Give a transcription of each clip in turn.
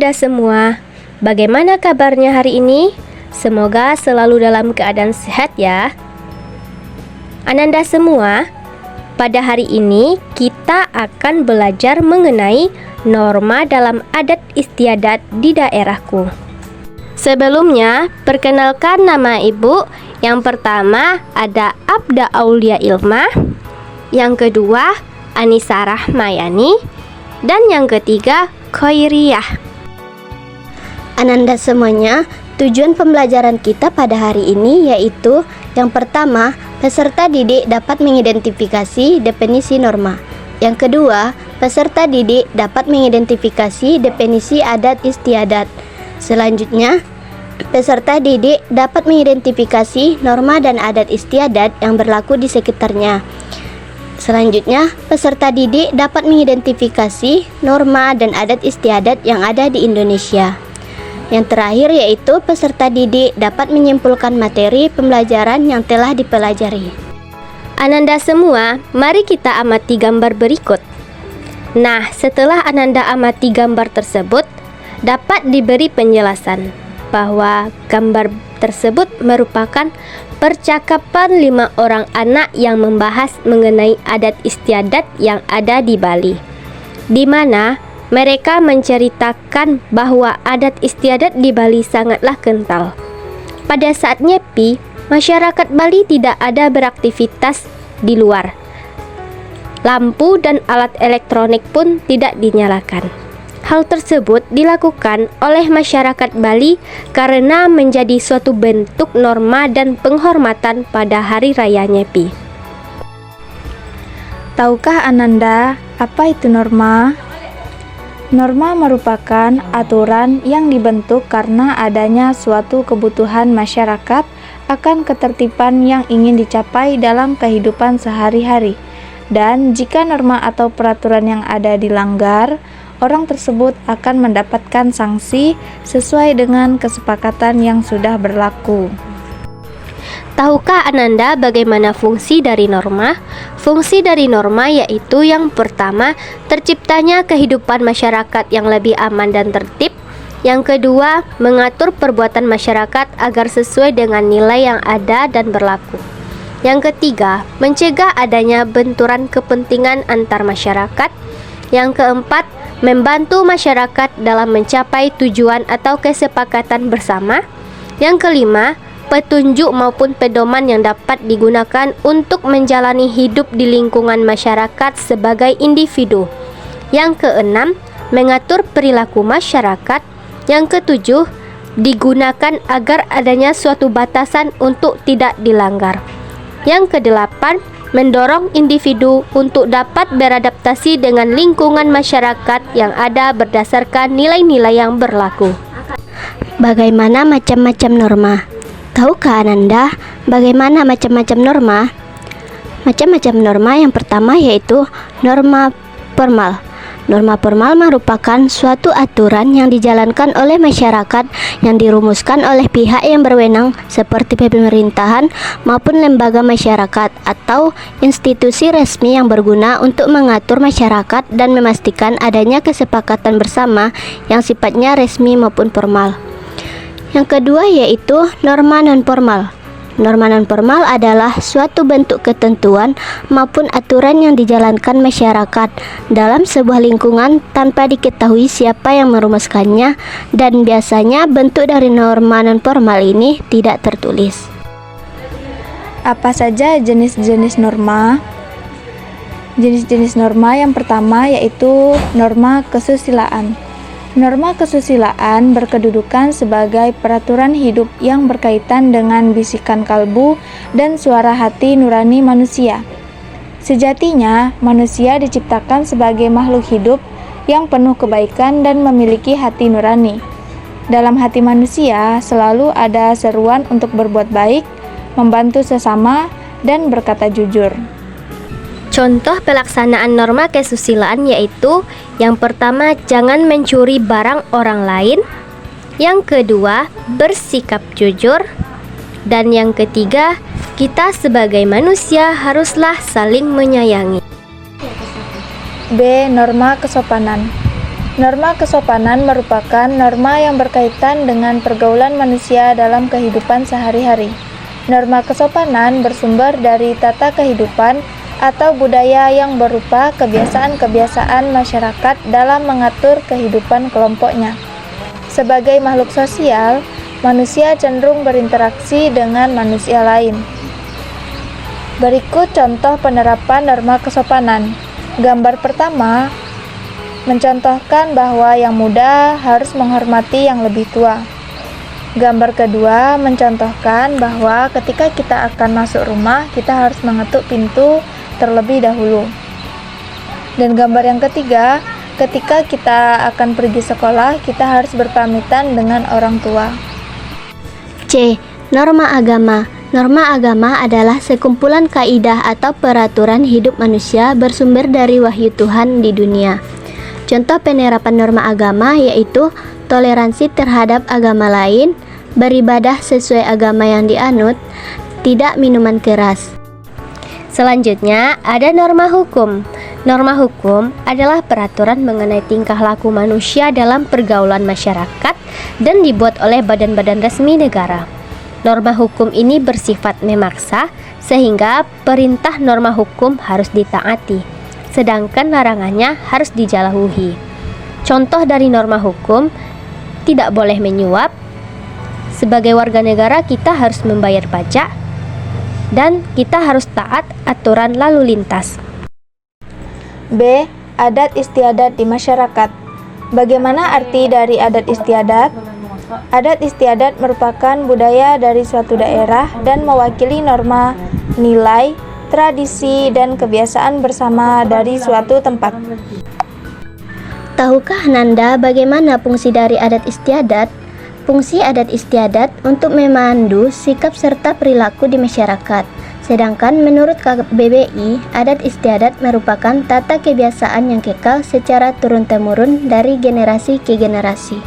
Ananda semua, bagaimana kabarnya hari ini? Semoga selalu dalam keadaan sehat ya. Ananda semua, pada hari ini kita akan belajar mengenai norma dalam adat istiadat di daerahku. Sebelumnya, perkenalkan nama ibu. Yang pertama ada Abda Aulia Ilma, yang kedua Anissa Rahmayani, dan yang ketiga Khairiyah. Ananda semuanya, tujuan pembelajaran kita pada hari ini yaitu yang pertama, peserta didik dapat mengidentifikasi definisi norma. Yang kedua, peserta didik dapat mengidentifikasi definisi adat istiadat. Selanjutnya, peserta didik dapat mengidentifikasi norma dan adat istiadat yang berlaku di sekitarnya. Selanjutnya, peserta didik dapat mengidentifikasi norma dan adat istiadat yang ada di Indonesia. Yang terakhir yaitu peserta didik dapat menyimpulkan materi pembelajaran yang telah dipelajari. Ananda semua, mari kita amati gambar berikut. Nah, setelah Ananda amati gambar tersebut, dapat diberi penjelasan bahwa gambar tersebut merupakan percakapan 5 orang anak yang membahas mengenai adat istiadat yang ada di Bali, di mana mereka menceritakan bahwa adat istiadat di Bali sangatlah kental. Pada saat Nyepi, masyarakat Bali tidak ada beraktivitas di luar. Lampu dan alat elektronik pun tidak dinyalakan. Hal tersebut dilakukan oleh masyarakat Bali karena menjadi suatu bentuk norma dan penghormatan pada Hari Raya Nyepi. Tahukah Ananda apa itu norma? Norma merupakan aturan yang dibentuk karena adanya suatu kebutuhan masyarakat akan ketertiban yang ingin dicapai dalam kehidupan sehari-hari. Dan jika norma atau peraturan yang ada dilanggar, orang tersebut akan mendapatkan sanksi sesuai dengan kesepakatan yang sudah berlaku. Tahukah Ananda bagaimana fungsi dari norma? Fungsi dari norma yaitu yang pertama, terciptanya kehidupan masyarakat yang lebih aman dan tertib. Yang kedua, mengatur perbuatan masyarakat agar sesuai dengan nilai yang ada dan berlaku. Yang ketiga, mencegah adanya benturan kepentingan antar masyarakat. Yang keempat, membantu masyarakat dalam mencapai tujuan atau kesepakatan bersama. Yang kelima, petunjuk maupun pedoman yang dapat digunakan untuk menjalani hidup di lingkungan masyarakat sebagai individu. Yang keenam, mengatur perilaku masyarakat. Yang ketujuh, digunakan agar adanya suatu batasan untuk tidak dilanggar. Yang kedelapan, mendorong individu untuk dapat beradaptasi dengan lingkungan masyarakat yang ada berdasarkan nilai-nilai yang berlaku. Bagaimana macam-macam norma? Tahukah Ananda bagaimana macam-macam norma? Macam-macam norma yang pertama yaitu norma formal. Norma formal merupakan suatu aturan yang dijalankan oleh masyarakat yang dirumuskan oleh pihak yang berwenang seperti pemerintahan maupun lembaga masyarakat atau institusi resmi yang berguna untuk mengatur masyarakat dan memastikan adanya kesepakatan bersama yang sifatnya resmi maupun formal. Yang kedua yaitu norma non-formal. Norma non-formal adalah suatu bentuk ketentuan maupun aturan yang dijalankan masyarakat dalam sebuah lingkungan tanpa diketahui siapa yang merumuskannya, dan biasanya bentuk dari norma non-formal ini tidak tertulis. Apa saja jenis-jenis norma? Jenis-jenis norma yang pertama yaitu norma kesusilaan. Norma kesusilaan berkedudukan sebagai peraturan hidup yang berkaitan dengan bisikan kalbu dan suara hati nurani manusia. Sejatinya, manusia diciptakan sebagai makhluk hidup yang penuh kebaikan dan memiliki hati nurani. Dalam hati manusia selalu ada seruan untuk berbuat baik, membantu sesama, dan berkata jujur. Contoh pelaksanaan norma kesusilaan yaitu yang pertama, jangan mencuri barang orang lain. Yang kedua, bersikap jujur. Dan yang ketiga, kita sebagai manusia haruslah saling menyayangi. B. Norma kesopanan. Norma kesopanan merupakan norma yang berkaitan dengan pergaulan manusia dalam kehidupan sehari-hari. Norma kesopanan bersumber dari tata kehidupan atau budaya yang berupa kebiasaan-kebiasaan masyarakat dalam mengatur kehidupan kelompoknya. Sebagai makhluk sosial, manusia cenderung berinteraksi dengan manusia lain. Berikut contoh penerapan norma kesopanan. Gambar pertama mencontohkan bahwa yang muda harus menghormati yang lebih tua. Gambar kedua mencontohkan bahwa ketika kita akan masuk rumah, kita harus mengetuk pintu terlebih dahulu. Dan gambar yang ketiga, ketika kita akan pergi sekolah, kita harus berpamitan dengan orang tua. C. Norma agama. Norma agama adalah sekumpulan kaidah atau peraturan hidup manusia bersumber dari wahyu Tuhan di dunia. Contoh penerapan norma agama yaitu toleransi terhadap agama lain, beribadah sesuai agama yang dianut, tidak minuman keras. Selanjutnya, ada norma hukum. Norma hukum adalah peraturan mengenai tingkah laku manusia dalam pergaulan masyarakat dan dibuat oleh badan-badan resmi negara. Norma hukum ini bersifat memaksa, sehingga perintah norma hukum harus ditaati, sedangkan larangannya harus dijauhi. Contoh dari norma hukum, tidak boleh menyuap. Sebagai warga negara, kita harus membayar pajak, dan kita harus taat aturan lalu lintas. B. Adat istiadat di masyarakat. Bagaimana arti dari adat istiadat? Adat istiadat merupakan budaya dari suatu daerah dan mewakili norma, nilai, tradisi, dan kebiasaan bersama dari suatu tempat. Tahukah Nanda bagaimana fungsi dari adat istiadat? Fungsi adat istiadat untuk memandu sikap serta perilaku di masyarakat. Sedangkan menurut KBBI, adat istiadat merupakan tata kebiasaan yang kekal secara turun-temurun dari generasi ke generasi.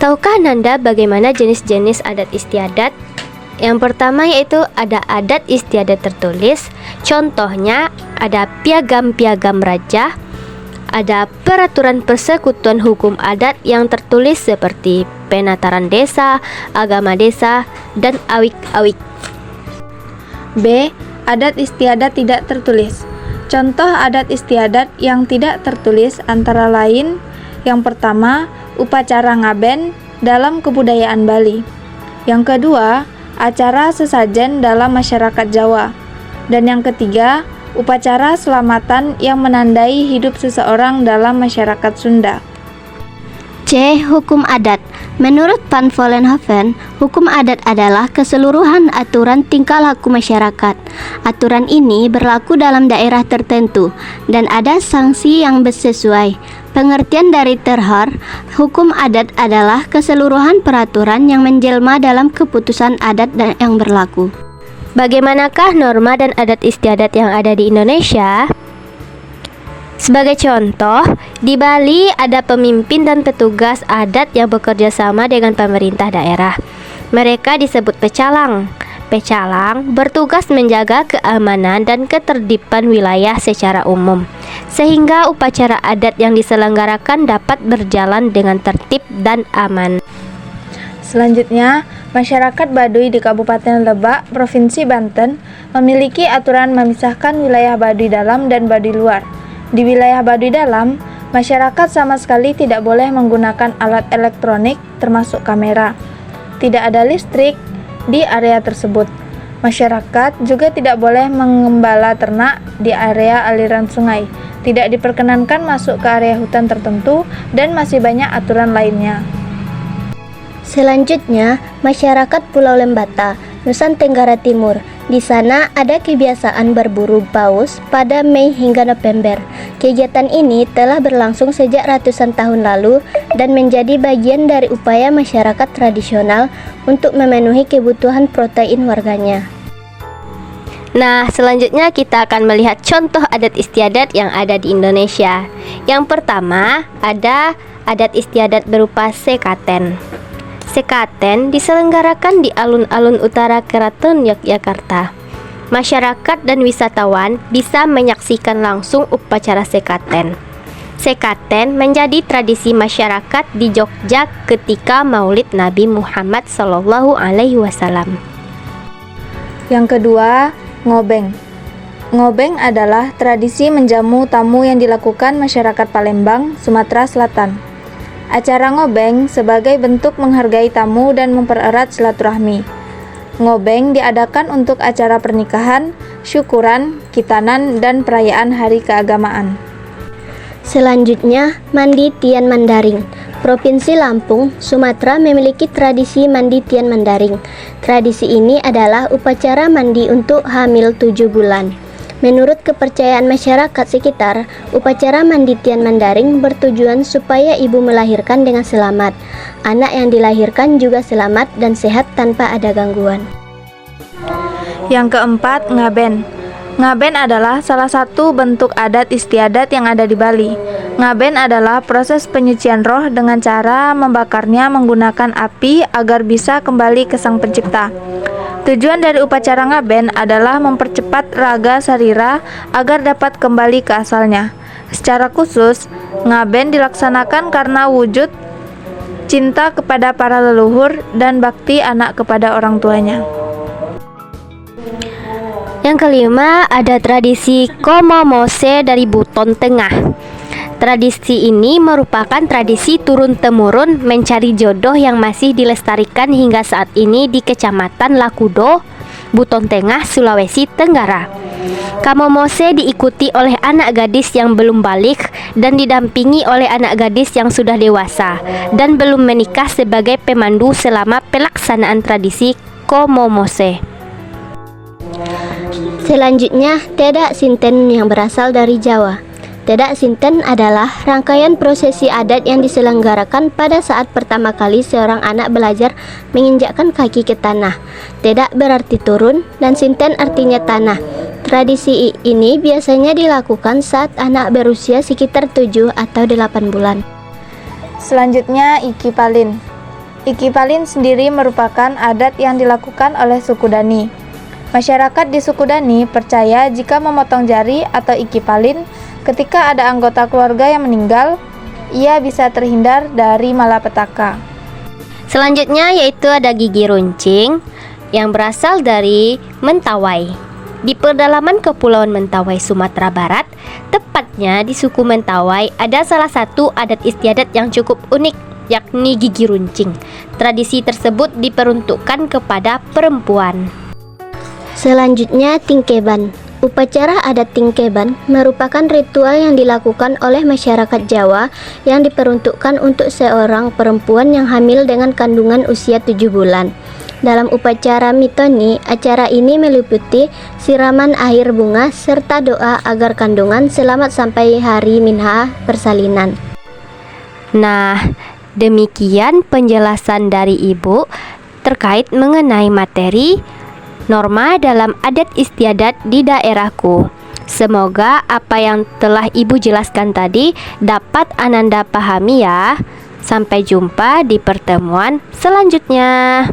Tahukah Nanda bagaimana jenis-jenis adat istiadat? Yang pertama yaitu ada adat istiadat tertulis. Contohnya ada piagam-piagam raja, ada peraturan persekutuan hukum adat yang tertulis seperti penataran desa, agama desa, dan awik-awik. B. Adat istiadat tidak tertulis. Contoh adat istiadat yang tidak tertulis antara lain: yang pertama, upacara ngaben dalam kebudayaan Bali. Yang kedua, acara sesajen dalam masyarakat Jawa. Dan yang ketiga, upacara selamatan yang menandai hidup seseorang dalam masyarakat Sunda. C. Hukum adat. Menurut Van Vollenhoven, hukum adat adalah keseluruhan aturan tingkah laku masyarakat. Aturan ini berlaku dalam daerah tertentu dan ada sanksi yang sesuai. Pengertian dari terhar, hukum adat adalah keseluruhan peraturan yang menjelma dalam keputusan adat dan yang berlaku. Bagaimanakah norma dan adat istiadat yang ada di Indonesia? Sebagai contoh, di Bali ada pemimpin dan petugas adat yang bekerja sama dengan pemerintah daerah. Mereka disebut pecalang. Pecalang bertugas menjaga keamanan dan ketertiban wilayah secara umum, sehingga upacara adat yang diselenggarakan dapat berjalan dengan tertib dan aman. Selanjutnya, masyarakat Baduy di Kabupaten Lebak, Provinsi Banten, memiliki aturan memisahkan wilayah Baduy dalam dan Baduy luar. Di wilayah Baduy dalam, masyarakat sama sekali tidak boleh menggunakan alat elektronik termasuk kamera. Tidak ada listrik di area tersebut. Masyarakat juga tidak boleh mengembala ternak di area aliran sungai. Tidak diperkenankan masuk ke area hutan tertentu dan masih banyak aturan lainnya. Selanjutnya, masyarakat Pulau Lembata, Nusa Tenggara Timur. Di sana ada kebiasaan berburu paus pada Mei hingga November. Kegiatan ini telah berlangsung sejak ratusan tahun lalu dan menjadi bagian dari upaya masyarakat tradisional untuk memenuhi kebutuhan protein warganya. Nah, selanjutnya kita akan melihat contoh adat istiadat yang ada di Indonesia. Yang pertama, ada adat istiadat berupa sekaten. Sekaten diselenggarakan di alun-alun utara Keraton Yogyakarta. Masyarakat dan wisatawan bisa menyaksikan langsung upacara sekaten. sekaten menjadi tradisi masyarakat di Jogja ketika Maulid Nabi Muhammad SAW. Yang kedua, ngobeng. Ngobeng adalah tradisi menjamu tamu yang dilakukan masyarakat Palembang, Sumatera Selatan. Acara ngobeng sebagai bentuk menghargai tamu dan mempererat silaturahmi. Ngobeng diadakan untuk acara pernikahan, syukuran, khitanan, dan perayaan hari keagamaan. Selanjutnya, mandi Tian Mandaring. Provinsi Lampung, Sumatera memiliki tradisi mandi Tian Mandaring. Tradisi ini adalah upacara mandi untuk hamil 7 bulan. Menurut kepercayaan masyarakat sekitar, upacara mandi Tian Mandaring bertujuan supaya ibu melahirkan dengan selamat. Anak yang dilahirkan juga selamat dan sehat tanpa ada gangguan. Yang keempat, ngaben. Ngaben adalah salah satu bentuk adat istiadat yang ada di Bali. Ngaben adalah proses penyucian roh dengan cara membakarnya menggunakan api agar bisa kembali ke Sang Pencipta. Tujuan dari upacara ngaben adalah mempercepat raga sarira agar dapat kembali ke asalnya. Secara khusus, ngaben dilaksanakan karena wujud cinta kepada para leluhur dan bakti anak kepada orang tuanya. Yang kelima, ada tradisi Komomose dari Buton Tengah. Tradisi ini merupakan tradisi turun-temurun mencari jodoh yang masih dilestarikan hingga saat ini di Kecamatan Lakudo, Buton Tengah, Sulawesi Tenggara. Komomose diikuti oleh anak gadis yang belum balik dan didampingi oleh anak gadis yang sudah dewasa dan belum menikah sebagai pemandu selama pelaksanaan tradisi Komomose. Selanjutnya, Tedak Sinten yang berasal dari Jawa. Tedak Sinten adalah rangkaian prosesi adat yang diselenggarakan pada saat pertama kali seorang anak belajar menginjakkan kaki ke tanah. Tedak berarti turun dan Sinten artinya tanah. Tradisi ini biasanya dilakukan saat anak berusia sekitar 7 atau 8 bulan. Selanjutnya, Iki Palin. Iki Palin sendiri merupakan adat yang dilakukan oleh suku Dani. Masyarakat di suku Dani percaya jika memotong jari atau Iki Palin ketika ada anggota keluarga yang meninggal, ia bisa terhindar dari malapetaka. Selanjutnya yaitu ada gigi runcing yang berasal dari Mentawai. Di pedalaman Kepulauan Mentawai, Sumatera Barat, tepatnya di suku Mentawai, ada salah satu adat istiadat yang cukup unik, yakni gigi runcing. Tradisi tersebut diperuntukkan kepada perempuan. Selanjutnya, Tingkeban. Upacara adat Tingkeban merupakan ritual yang dilakukan oleh masyarakat Jawa yang diperuntukkan untuk seorang perempuan yang hamil dengan kandungan usia 7 bulan. Dalam upacara mitoni, acara ini meliputi siraman air bunga serta doa agar kandungan selamat sampai hari minha persalinan. Nah, demikian penjelasan dari Ibu terkait mengenai materi norma dalam adat istiadat di daerahku. Semoga apa yang telah Ibu jelaskan tadi dapat Ananda pahami ya. Sampai jumpa di pertemuan selanjutnya.